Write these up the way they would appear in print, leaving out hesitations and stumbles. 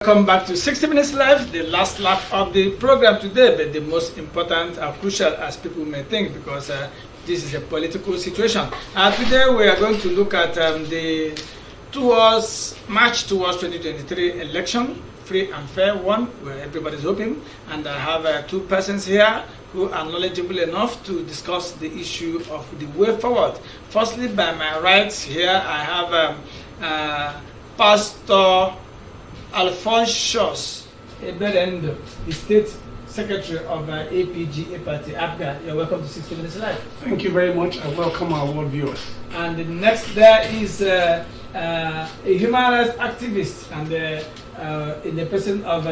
Welcome back to 60 Minutes Live, the last lap of the program today, but the most important and crucial as people may think, because this is a political situation. Today we are going to look at the march towards 2023 election, free and fair one, where everybody's hoping. And I have two persons here who are knowledgeable enough to discuss the issue of the way forward. Firstly, by my right here, I have Pastor Alphonsus Eberendo, the State Secretary of APGA Party, APGA. You're welcome to 60 Minutes Live. Thank you very much. I welcome our world viewers. And the next there is a human rights activist and in the person of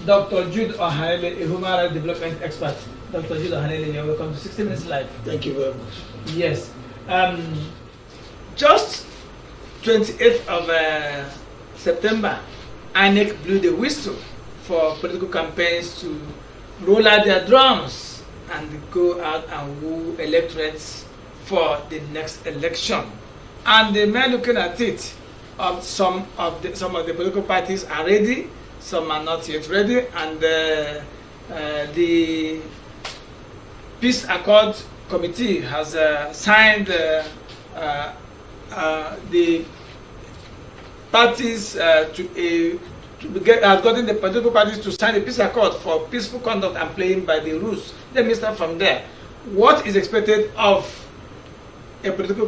Dr. Jude Ohanele, a human rights development expert. Dr. Jude Ohanele, you're welcome to 60 Minutes Live. Thank you very much. Yes. Just 28th of September, INEC blew the whistle for political campaigns to roll out their drums and go out and woo electorates for the next election. And the men looking at it, some of the political parties are ready, some are not yet ready, and the Peace Accord Committee has signed the parties has gotten the political parties to sign a peace accord for peaceful conduct and playing by the rules. Let me start from there. What is expected of a political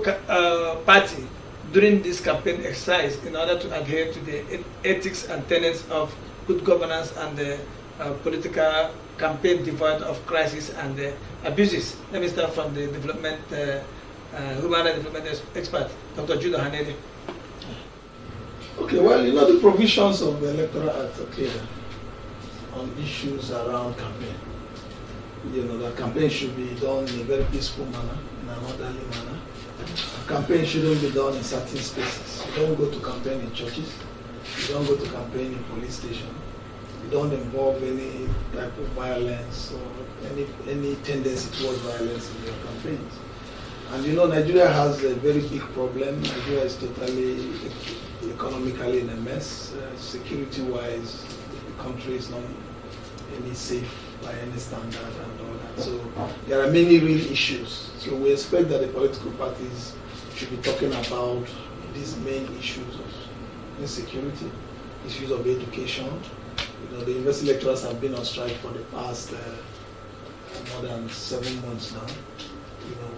party during this campaign exercise in order to adhere to the ethics and tenets of good governance and the political campaign devoid of crisis and abuses? Let me start from the human rights development expert, Dr. Jude Ohanele. Okay, well, the provisions of the Electoral Act are clear on issues around campaign. The campaign should be done in a very peaceful manner, in an orderly manner. A campaign shouldn't be done in certain spaces. You don't go to campaign in churches. You don't go to campaign in police stations. You don't involve any type of violence or any tendency towards violence in your campaigns. And Nigeria has a very big problem. Nigeria is totally economically in a mess. Security-wise, the country is not any safe by any standard and all that. So there are many real issues. So we expect that the political parties should be talking about these main issues of insecurity, issues of education. The university lecturers have been on strike for the past more than 7 months now.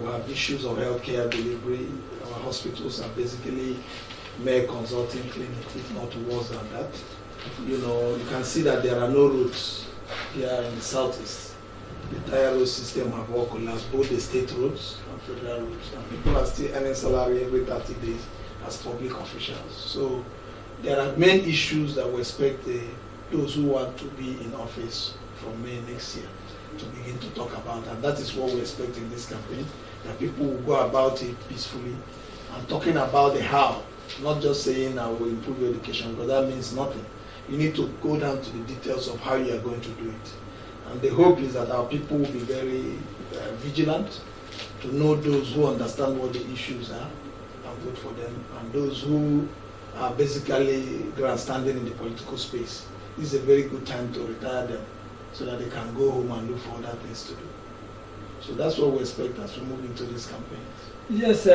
We have issues of healthcare delivery. Our hospitals are basically mere consulting clinics, if not worse than that. You can see that there are no roads here in the southeast. The entire road system have all collapsed, both the state roads and federal roads, and people are still earning salary every 30 days as public officials. So there are main issues that we expect those who want to be in office from May next year to begin to talk about, and that is what we expect in this campaign, that people will go about it peacefully and talking about the how, not just saying I will improve your education, because that means nothing. You need to go down to the details of how you are going to do it. And the hope is that our people will be very vigilant to know those who understand what the issues are and vote for them, and those who are basically grandstanding in the political space. This is a very good time to retire them, so that they can go home and look for other things to do. So that's what we expect as we move into this campaign. Yes,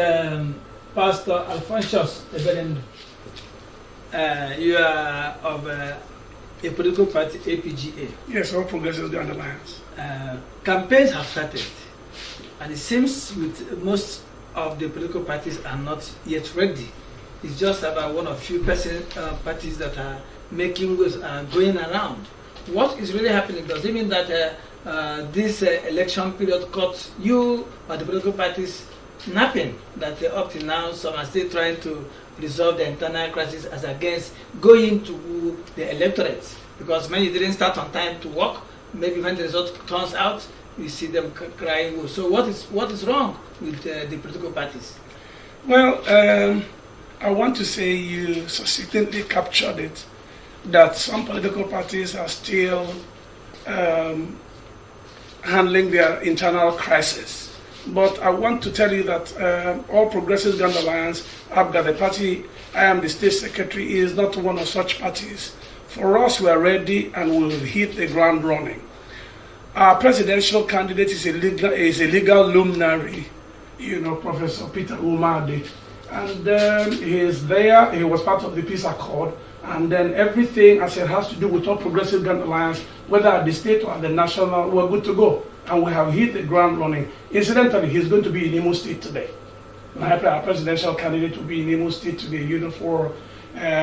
Pastor Alphonsus Eberendo, you are of a political party, APGA. Yes, All Progressives Grand Alliance. Campaigns have started, and it seems with most of the political parties are not yet ready. It's just about one or few parties that are making waves and going around. What is really happening? Does it mean that this election period caught you or the political parties napping, that up till now some are still trying to resolve the internal crisis as against going to the electorate? Because many didn't start on time to work. Maybe when the result turns out, we see them crying wolf. So what is wrong with the political parties? Well, I want to say you succinctly captured it, that some political parties are still handling their internal crisis. But I want to tell you that All Progressives Grand Alliance, APGA, the party I am the state secretary, is not one of such parties. For us, we are ready and we will hit the ground running. Our presidential candidate is a legal luminary, Professor Peter Umadi. And he is there, he was part of the peace accord. And then everything, as it has to do with All Progressive Grand Alliance, whether at the state or at the national, we're good to go. And we have hit the ground running. Incidentally, he's going to be in Imo State today. Our presidential candidate will be in Imo State today, for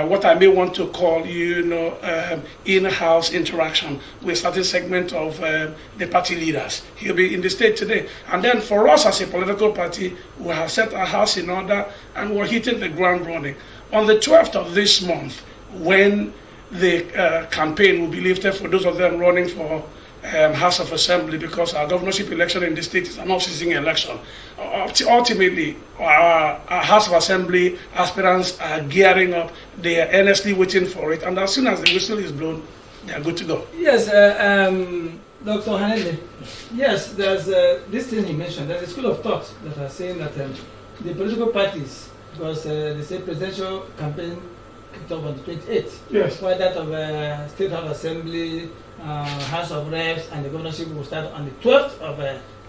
what I may want to call, in-house interaction with a certain segment of the party leaders. He'll be in the state today. And then for us as a political party, we have set our house in order and we're hitting the ground running. On the 12th of this month, when the campaign will be lifted for those of them running for House of Assembly, because our governorship election in the state is an off-season election. Ultimately, our House of Assembly aspirants are gearing up. They are earnestly waiting for it. And as soon as the whistle is blown, they are good to go. Yes, Dr. Hanele, yes, there's this thing he mentioned. There's a school of thought that are saying that the political parties, because they say presidential campaign kicked off on the 28th. Yes. While that of State House Assembly, House of Reps, and the governorship will start on the 12th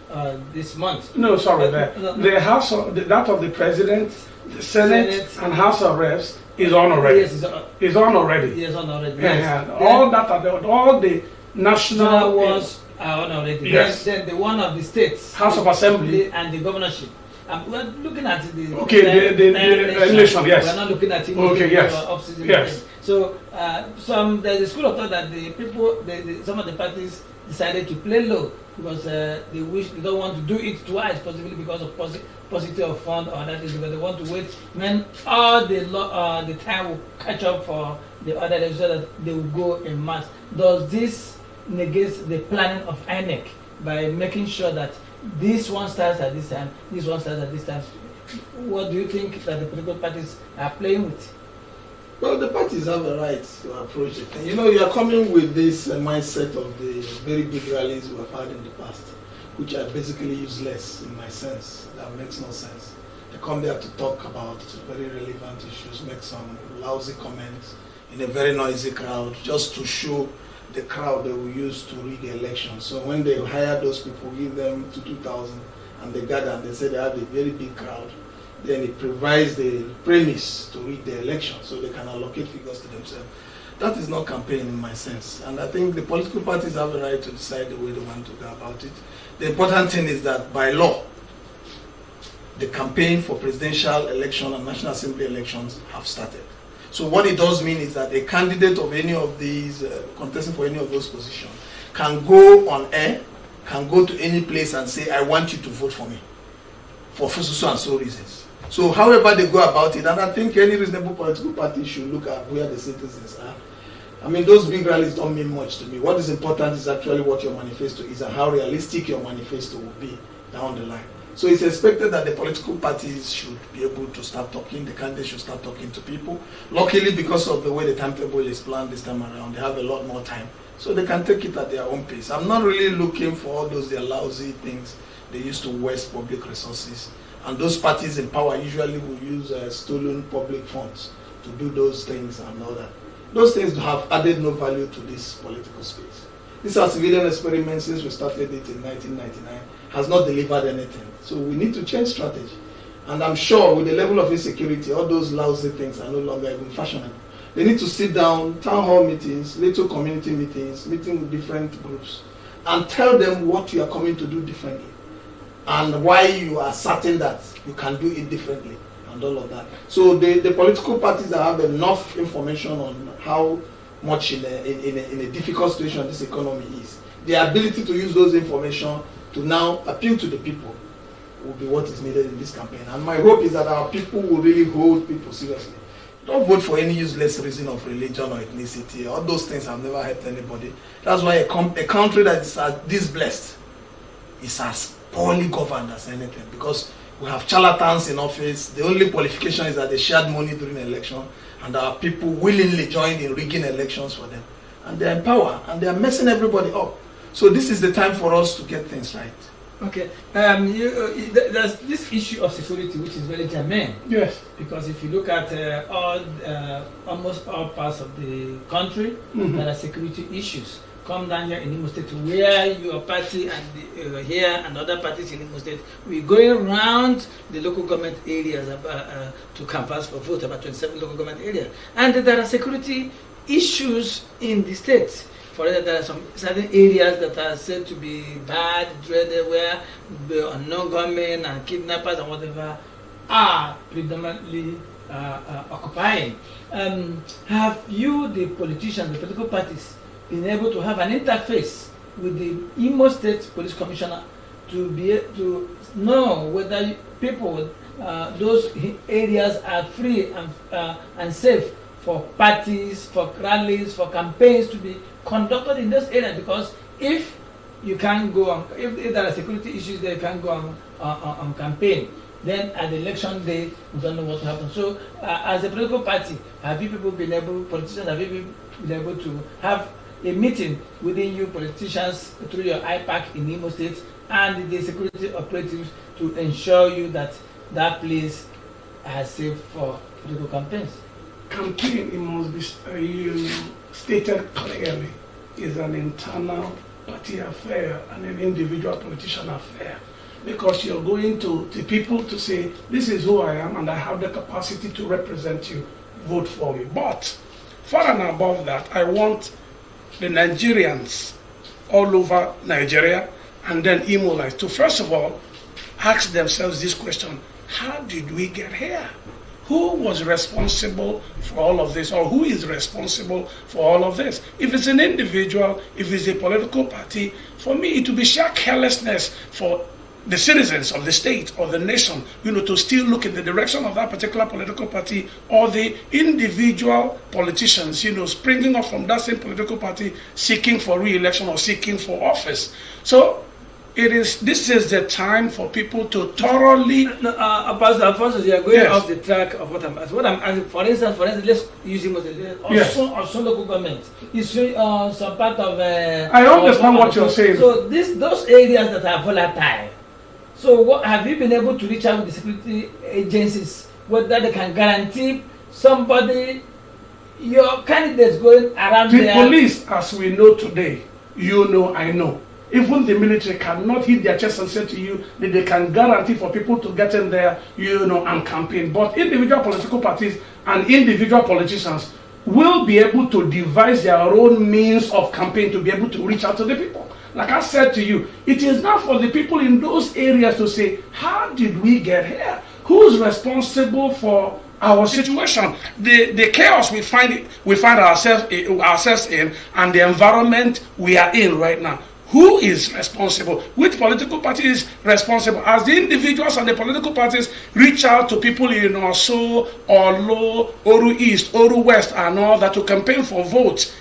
of this month. No, sorry, the House of that of the President, the Senate, and House of Reps is on already. Yes, it's on already. Yes, on already. Yeah, Yes. yeah. All the national ones are on already. Yes. Then the one of the states, House of Assembly, and the governorship. We're looking at the the election. Yes. We're not looking at it. Okay. Yes. Yes. So there's a school of thought that the people, some of the parties decided to play low because they don't want to do it twice, possibly because of positive of fund or that is because they want to wait when all the time will catch up for the other days so that they will go in mass. Does this negate the planning of INEC by making sure that this one starts at this time, this one starts at this time? What do you think that the political parties are playing with? Well, the parties have a right to approach it. And you are coming with this mindset of the very big rallies we have had in the past, which are basically useless in my sense. That makes no sense. They come there to talk about very relevant issues, make some lousy comments in a very noisy crowd, just to show the crowd they will use to rig the election. So when they hire those people, give them to 2,000, and they gather and they say they have a very big crowd, then it provides the premise to rig the election so they can allocate figures to themselves. That is not campaigning in my sense. And I think the political parties have a right to decide the way they want to go about it. The important thing is that by law, the campaign for presidential election and National Assembly elections have started. So what it does mean is that a candidate of any of these, contesting for any of those positions, can go on air, can go to any place and say, I want you to vote for me, for so and so reasons. So however they go about it, and I think any reasonable political party should look at where the citizens are. I mean, those big rallies don't mean much to me. What is important is actually what your manifesto is and how realistic your manifesto will be down the line. So it's expected that the political parties should be able to start talking, the candidates should start talking to people. Luckily, because of the way the timetable is planned this time around, they have a lot more time. So they can take it at their own pace. I'm not really looking for all those lousy things they used to waste public resources. And those parties in power usually will use stolen public funds to do those things and all that. Those things have added no value to this political space. These are civilian experiments since we started it in 1999, has not delivered anything. So we need to change strategy. And I'm sure with the level of insecurity, all those lousy things are no longer even fashionable. They need to sit down, town hall meetings, little community meetings, meeting with different groups, and tell them what you are coming to do differently and why you are certain that you can do it differently and all of that. So the political parties that have enough information on how much in a difficult situation this economy is, the ability to use those information to now appeal to the people will be what is needed in this campaign. And my hope is that our people will really hold people seriously. Don't vote for any useless reason of religion or ethnicity. All those things have never helped anybody. That's why a country that is this blessed is as poorly governed as anything, because we have charlatans in office. The only qualification is that they shared money during the election, and our people willingly joined in rigging elections for them. And they're in power, and they're messing everybody up. So this is the time for us to get things right. Okay. There's this issue of security, which is very germane. Yes. Because if you look at almost all parts of the country, there are security issues. Come down here in Imo State, where your party and here and other parties in Imo State, we're going around the local government areas to canvass for vote, about 27 local government areas. And there are security issues in the state. For example, there are some certain areas that are said to be bad, dreaded, where the unknown gunmen and kidnappers and whatever are predominantly occupying. Have you, the politicians, the political parties, been able to have an interface with the Imo State Police Commissioner to be able to know whether people, those areas are free and safe for parties, for rallies, for campaigns to be conducted in those areas? Because if you can't go on, if there are security issues, they can't go on campaign. Then at the election day, we don't know what will happen. So, as a political party, have you people been able, politicians, have you been able to have a meeting within you politicians through your IPAC in Imo State and the security operatives to ensure you that that place is safe for political campaigns? Campaign, it must be stated clearly, is an internal party affair and an individual politician affair. Because you're going to the people to say, this is who I am and I have the capacity to represent you, vote for me. But far and above that, I want the Nigerians all over Nigeria and then Imolites to first of all ask themselves this question: how did we get here? Who was responsible for all of this, or who is responsible for all of this? If it's an individual, if it's a political party, for me it will be sheer carelessness for the citizens of the state or the nation, to still look in the direction of that particular political party, or the individual politicians, springing up from that same political party, seeking for re-election or seeking for office. So this is the time for people to thoroughly. Pastor, you are going off the track of what I'm asking. For instance, let's use him as a local government. It's some part of. I understand what you're saying. So those areas that are volatile. So what have you been able to reach out with the security agencies, whether they can guarantee somebody, your candidates going around there? The police, as we know today, I know. Even the military cannot hit their chest and say to you that they can guarantee for people to get in there, and campaign. But individual political parties and individual politicians will be able to devise their own means of campaign to be able to reach out to the people. Like I said to you, it is not for the people in those areas to say, how did we get here? Who's responsible for our situation? The chaos we find ourselves in, and the environment we are in right now. Who is responsible? Which political party is responsible? As the individuals and the political parties reach out to people in Oso, Olo, Oru East, Oru West, and all that to campaign for votes,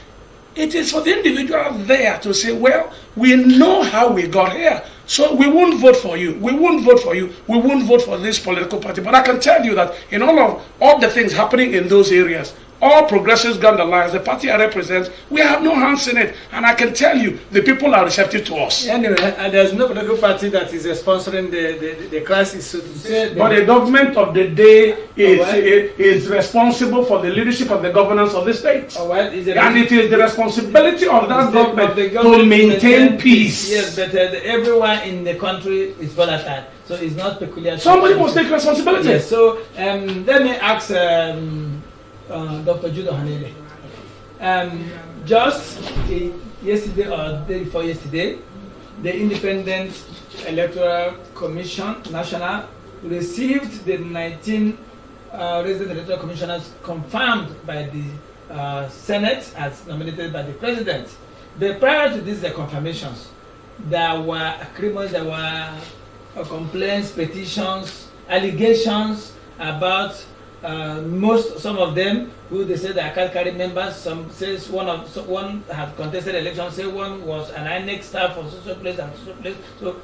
it is for the individual there to say, well, we know how we got here, so we won't vote for you. We won't vote for you. We won't vote for this political party. But I can tell you that in all the things happening in those areas, all progressives gone the lines, the party I represent, we have no hands in it. And I can tell you, the people are receptive to us. Anyway, there's no political party that is sponsoring the crisis, so to say. But the government of the day is responsible for the leadership and the governance of the state. And it is the responsibility of that government to maintain peace. Yes, but everyone in the country is volatile. So it's not peculiar. Somebody must take responsibility. Yes, so let me ask Dr. Judah Hanele. Just yesterday or the day before yesterday, the Independent Electoral Commission National received the 19 resident electoral commissioners confirmed by the Senate as nominated by the President. But prior to these confirmations, there were agreements, there were complaints, petitions, allegations about some of them who they said they are carry members. Some says one had contested election, say one was an INEC staff for social place and social place. So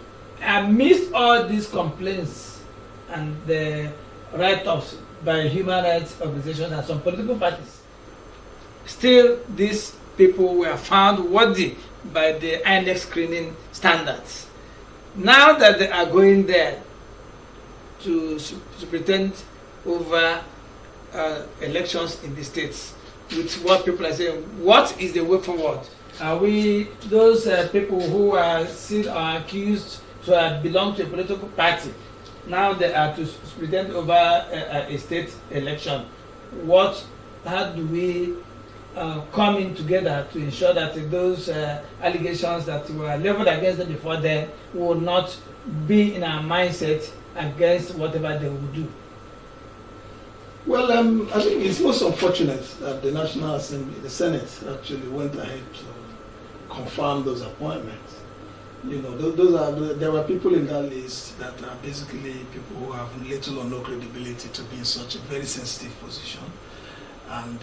amidst all these complaints and the write-offs by human rights organizations and some political parties, still these people were found worthy by the INEC screening standards. Now that they are going there to pretend over elections in the states, with what people are saying, what is the way forward? Are we those people who are still accused to have belonged to a political party? Now they are to pretend over a state election. How do we come in together to ensure that those allegations that were leveled against them before then will not be in our mindset against whatever they will do? Well, I think it's most unfortunate that the National Assembly, the Senate, actually went ahead to confirm those appointments. You know, there were people in that list that are basically people who have little or no credibility to be in such a very sensitive position. And,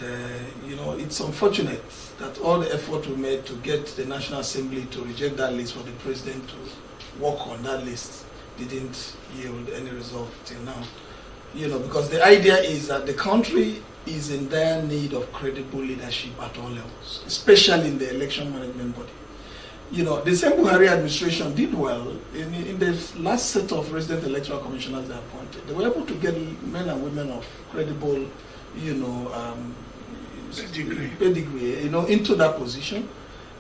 you know, it's unfortunate that all the effort we made to get the National Assembly to reject that list for the president to work on that list didn't yield any result till now. You know, because the idea is that the country is in dire need of credible leadership at all levels, especially in the election management body. You know, the same Buhari administration did well in the last set of resident electoral commissioners they appointed. They were able to get men and women of credible, you know, pedigree, you know, into that position,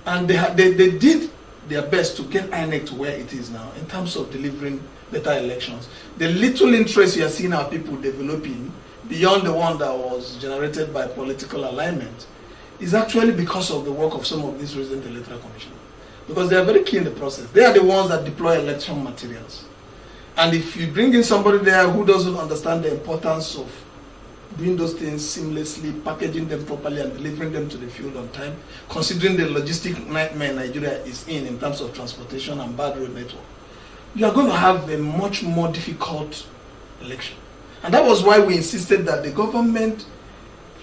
and they did their best to get INEC to where it is now in terms of delivering better elections. The little interest you are seeing our people developing beyond the one that was generated by political alignment is actually because of the work of some of these resident electoral commissioners. Because they are very key in the process. They are the ones that deploy election materials. And if you bring in somebody there who doesn't understand the importance of doing those things seamlessly, packaging them properly and delivering them to the field on time, considering the logistic nightmare Nigeria is in terms of transportation and bad road network, you are going to have a much more difficult election. And that was why we insisted that the government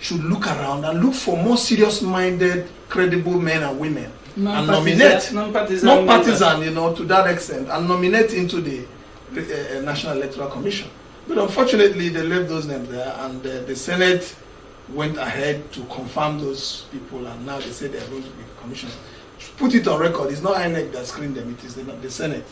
should look around and look for more serious-minded, credible men and women and nominate, not partisan, you know, to that extent, and nominate into the National Electoral Commission. But unfortunately, they left those names there, and the Senate went ahead to confirm those people, and now they say they are going to be commissioned. Put it on record, it's not INEC that screened them, it is the Senate.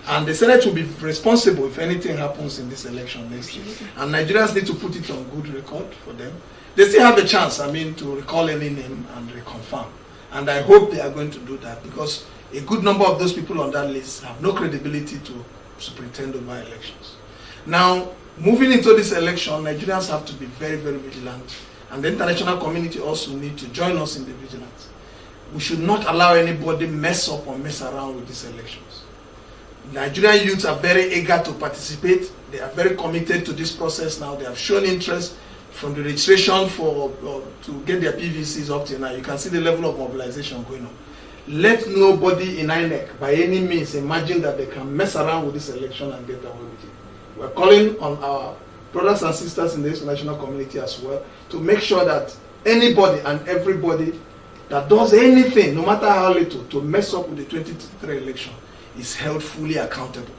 And the Senate will be responsible if anything happens in this election next year. And Nigerians need to put it on good record for them. They still have a chance, to recall any name and reconfirm. And I hope they are going to do that, because a good number of those people on that list have no credibility to superintend over elections. Now, moving into this election, Nigerians have to be very, very vigilant. And the international community also need to join us in the vigilance. We should not allow anybody mess up or mess around with these elections. Nigerian youths are very eager to participate. They are very committed to this process now. They have shown interest from the registration to get their PVCs up to now. You can see the level of mobilization going on. Let nobody in INEC by any means imagine that they can mess around with this election and get away with it. We're calling on our brothers and sisters in the international community as well to make sure that anybody and everybody that does anything, no matter how little, to mess up with the 2023 election is held fully accountable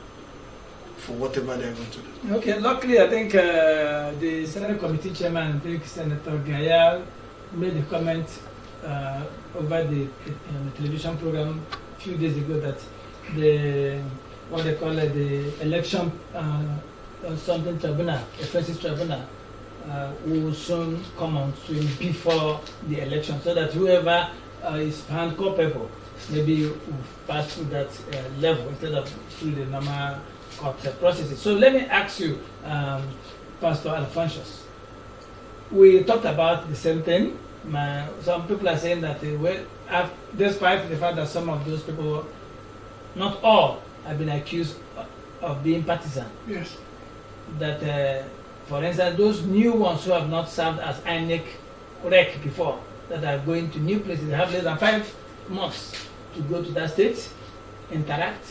for whatever they're going to do. Okay, luckily I think the Senate Committee Chairman, I think Senator Gaya, made a comment over the television program a few days ago that the election something tribunal, offensive tribunal, will soon come on stream before the election, so that whoever is found culpable maybe will pass through that level instead of through the normal court processes. So let me ask you, Pastor Alphonsus, we talked about the same thing. Some people are saying that despite the fact that some of those people, not all, have been accused of being partisan. Yes. That, for instance, those new ones who have not served as INEC rec before, that are going to new places, have less than 5 months to go to that state, interact,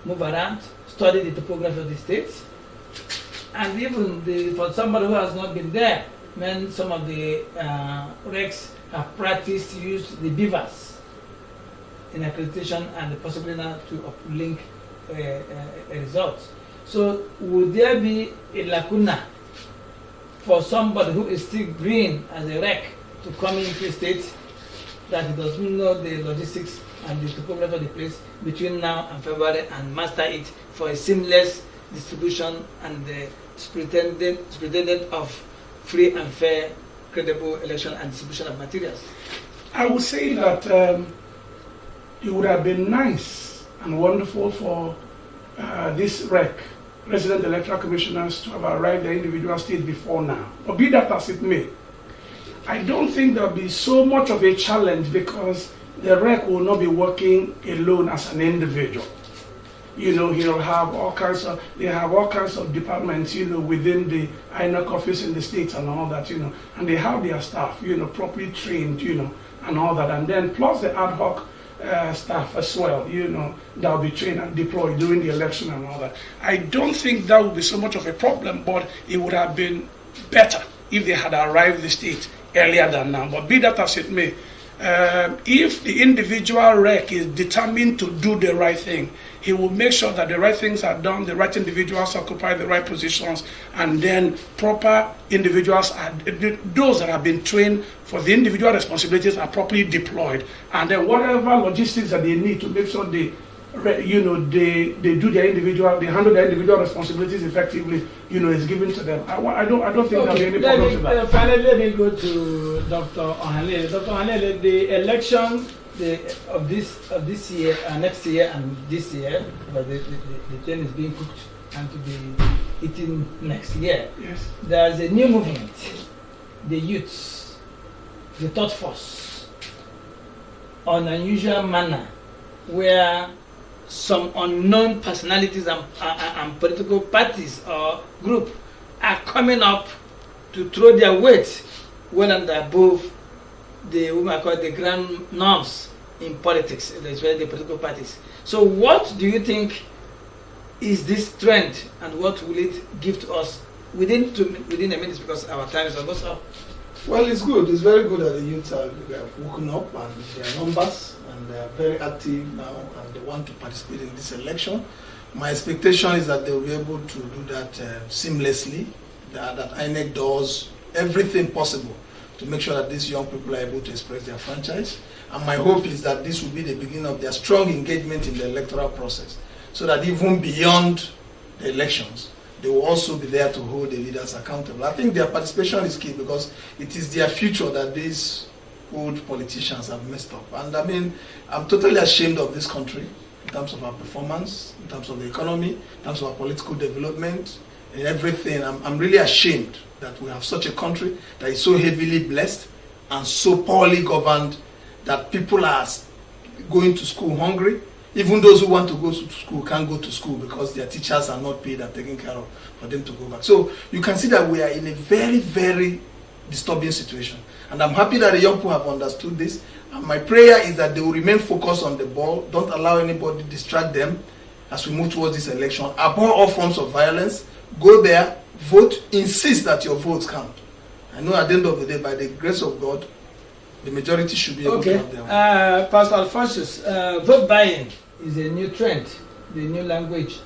move around, study the topography of the state, and even for somebody who has not been there, when some of the recs have practiced used the beavers in accreditation and possibly now to uplink results. So would there be a lacuna for somebody who is still green as a rec to come into the state that he doesn't know the logistics and the topography of the place between now and February and master it for a seamless distribution and the superintendent of free and fair, credible election and distribution of materials? I would say that it would have been nice and wonderful for this REC, Resident Electoral Commissioners, to have arrived at individual states before now. But be that as it may, I don't think there'll be so much of a challenge because the REC will not be working alone as an individual. You know, he'll have all kinds of, they have all kinds of departments, you know, within the INEC office in the states and all that, you know, and they have their staff, you know, properly trained, you know, and all that, and then plus the ad hoc staff as well, you know, that will be trained and deployed during the election and all that. I don't think that would be so much of a problem, but it would have been better if they had arrived the state earlier than now. But be that as it may, if the individual REC is determined to do the right thing, he will make sure that the right things are done, the right individuals occupy the right positions, and then proper individuals, those that have been trained for the individual responsibilities, are properly deployed. And then whatever logistics that they need to make sure they, you know, they do their individual, they handle their individual responsibilities effectively, you know, is given to them. I don't think there'll be any problem with that. Finally, let me go to Dr. Ohanleye. Dr. Ohanleye, the election of this year, next year, and this year, but the thing is being cooked and to be eaten next year. Yes. There's a new movement, the youths, the third force, on unusual manner, where some unknown personalities and political parties or group are coming up to throw their weight well and above the what I call the grand norms in politics, especially the political parties. So what do you think is this trend, and what will it give to us within a minute, because our time is almost up? Well, it's good. It's very good that the youth have woken up and their numbers, and they are very active now, and they want to participate in this election. My expectation is that they will be able to do that seamlessly, that INEC does everything possible to make sure that these young people are able to express their franchise. And my hope is that this will be the beginning of their strong engagement in the electoral process, so that even beyond the elections, they will also be there to hold the leaders accountable. I think their participation is key, because it is their future that these old politicians have messed up. And I mean, I'm totally ashamed of this country in terms of our performance, in terms of the economy, in terms of our political development, and everything. I'm really ashamed that we have such a country that is so heavily blessed and so poorly governed that people are going to school hungry. Even those who want to go to school can't go to school because their teachers are not paid and taken care of for them to go back. So you can see that we are in a very, very disturbing situation. And I'm happy that the young people have understood this. And my prayer is that they will remain focused on the ball. Don't allow anybody to distract them as we move towards this election. Abhor all forms of violence. Go there, vote, insist that your votes count. I know at the end of the day, by the grace of God, the majority should be able to have their vote. Pastor Alphonsus, vote buying is a new trend, the new language.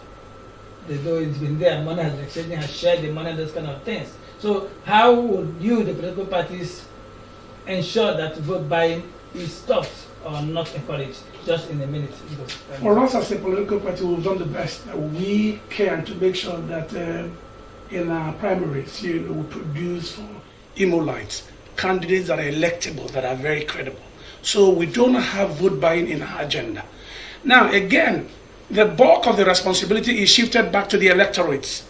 Though it's been there, money has exchanged, has shared the money, those kind of things. So how would you, the political parties, ensure that vote buying is stopped or not encouraged? Just in a minute. For us as a political party, we've done the best that we can to make sure that in our primaries, you know, we produce for Imolites candidates that are electable, that are very credible. So we don't have vote buying in our agenda. Now, again, the bulk of the responsibility is shifted back to the electorates.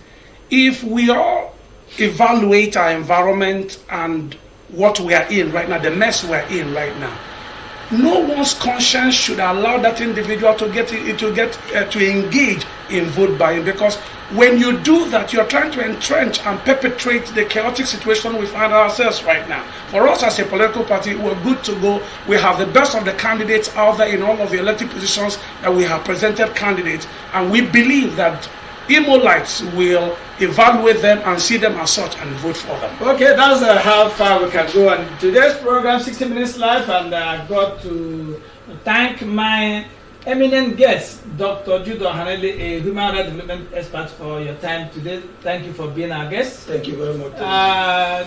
If we all evaluate our environment and what we are in right now, the mess we are in right now, no one's conscience should allow that individual to engage in vote buying, because when you do that, you're trying to entrench and perpetrate the chaotic situation we find ourselves right now. For us as a political party, we're good to go. We have the best of the candidates out there in all of the elected positions that we have presented candidates, and we believe that Imolites will evaluate them and see them as such and vote for them. Okay, that's how far we can go on today's program, 60 Minutes Live, and I've got to thank my eminent guest, Dr. Judo Hanele, a human rights development expert, for your time today. Thank you for being our guest. Thank you very much.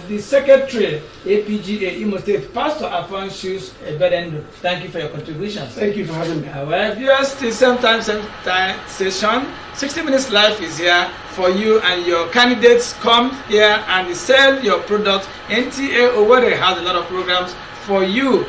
The Secretary, APGA Imo State, Pastor Alphonsus Eberendo. Thank you for your contributions. Thank you for having me. Well, viewers, the same time session, 60 Minutes Live is here for you and your candidates. Come here and sell your product. NTA Owerri has a lot of programs for you.